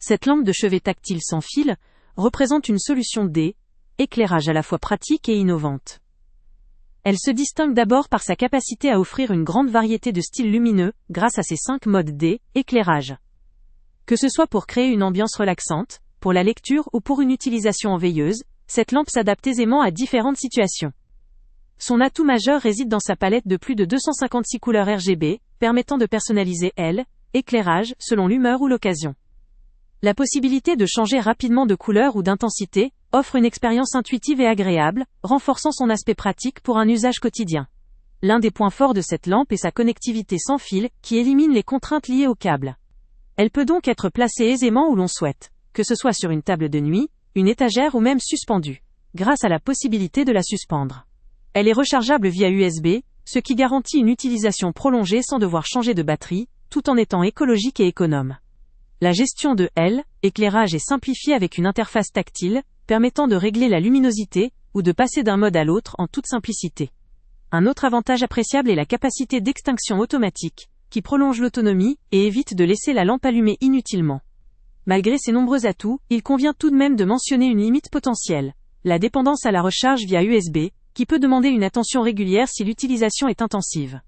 Cette lampe de chevet tactile sans fil représente une solution d'éclairage à la fois pratique et innovante. Elle se distingue d'abord par sa capacité à offrir une grande variété de styles lumineux grâce à ses 5 modes d'éclairage. Que ce soit pour créer une ambiance relaxante, pour la lecture ou pour une utilisation en veilleuse, cette lampe s'adapte aisément à différentes situations. Son atout majeur réside dans sa palette de plus de 256 couleurs RGB, permettant de personnaliser l'éclairage selon l'humeur ou l'occasion. La possibilité de changer rapidement de couleur ou d'intensité offre une expérience intuitive et agréable, renforçant son aspect pratique pour un usage quotidien. L'un des points forts de cette lampe est sa connectivité sans fil, qui élimine les contraintes liées au câble. Elle peut donc être placée aisément où l'on souhaite, que ce soit sur une table de nuit, une étagère ou même suspendue, grâce à la possibilité de la suspendre. Elle est rechargeable via USB, ce qui garantit une utilisation prolongée sans devoir changer de batterie, tout en étant écologique et économe. La gestion de l'éclairage est simplifiée avec une interface tactile, permettant de régler la luminosité, ou de passer d'un mode à l'autre en toute simplicité. Un autre avantage appréciable est la capacité d'extinction automatique, qui prolonge l'autonomie et évite de laisser la lampe allumée inutilement. Malgré ces nombreux atouts, il convient tout de même de mentionner une limite potentielle, la dépendance à la recharge via USB, qui peut demander une attention régulière si l'utilisation est intensive.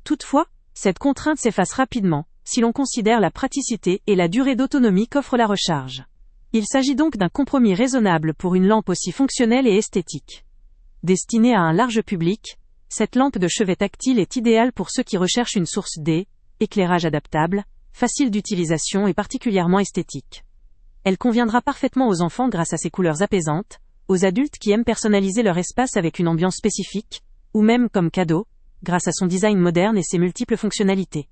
Toutefois, cette contrainte s'efface rapidement, si l'on considère la praticité et la durée d'autonomie qu'offre la recharge. Il s'agit donc d'un compromis raisonnable pour une lampe aussi fonctionnelle et esthétique. Destinée à un large public, cette lampe de chevet tactile est idéale pour ceux qui recherchent une source d'éclairage adaptable, facile d'utilisation et particulièrement esthétique. Elle conviendra parfaitement aux enfants grâce à ses couleurs apaisantes, aux adultes qui aiment personnaliser leur espace avec une ambiance spécifique, ou même comme cadeau, grâce à son design moderne et ses multiples fonctionnalités.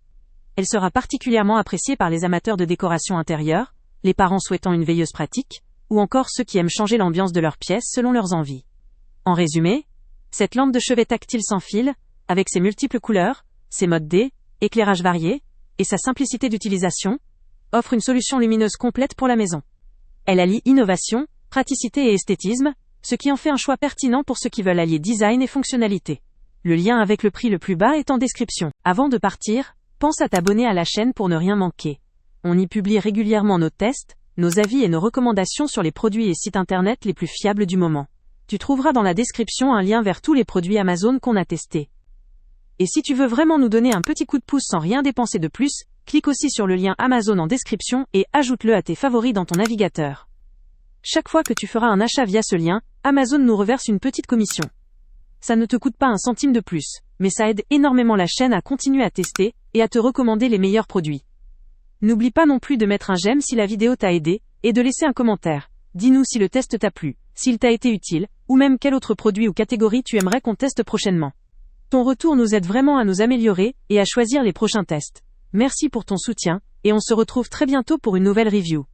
Elle sera particulièrement appréciée par les amateurs de décoration intérieure, les parents souhaitant une veilleuse pratique, ou encore ceux qui aiment changer l'ambiance de leur pièce selon leurs envies. En résumé, cette lampe de chevet tactile sans fil, avec ses multiples couleurs, ses modes d'éclairage variés, et sa simplicité d'utilisation, offre une solution lumineuse complète pour la maison. Elle allie innovation, praticité et esthétisme, ce qui en fait un choix pertinent pour ceux qui veulent allier design et fonctionnalité. Le lien avec le prix le plus bas est en description. Avant de partir, pense à t'abonner à la chaîne pour ne rien manquer. On y publie régulièrement nos tests, nos avis et nos recommandations sur les produits et sites internet les plus fiables du moment. Tu trouveras dans la description un lien vers tous les produits Amazon qu'on a testés. Et si tu veux vraiment nous donner un petit coup de pouce sans rien dépenser de plus, clique aussi sur le lien Amazon en description et ajoute-le à tes favoris dans ton navigateur. Chaque fois que tu feras un achat via ce lien, Amazon nous reverse une petite commission. Ça ne te coûte pas un centime de plus, mais ça aide énormément la chaîne à continuer à tester et à te recommander les meilleurs produits. N'oublie pas non plus de mettre un j'aime si la vidéo t'a aidé, et de laisser un commentaire. Dis-nous si le test t'a plu, s'il t'a été utile, ou même quel autre produit ou catégorie tu aimerais qu'on teste prochainement. Ton retour nous aide vraiment à nous améliorer et à choisir les prochains tests. Merci pour ton soutien, et on se retrouve très bientôt pour une nouvelle review.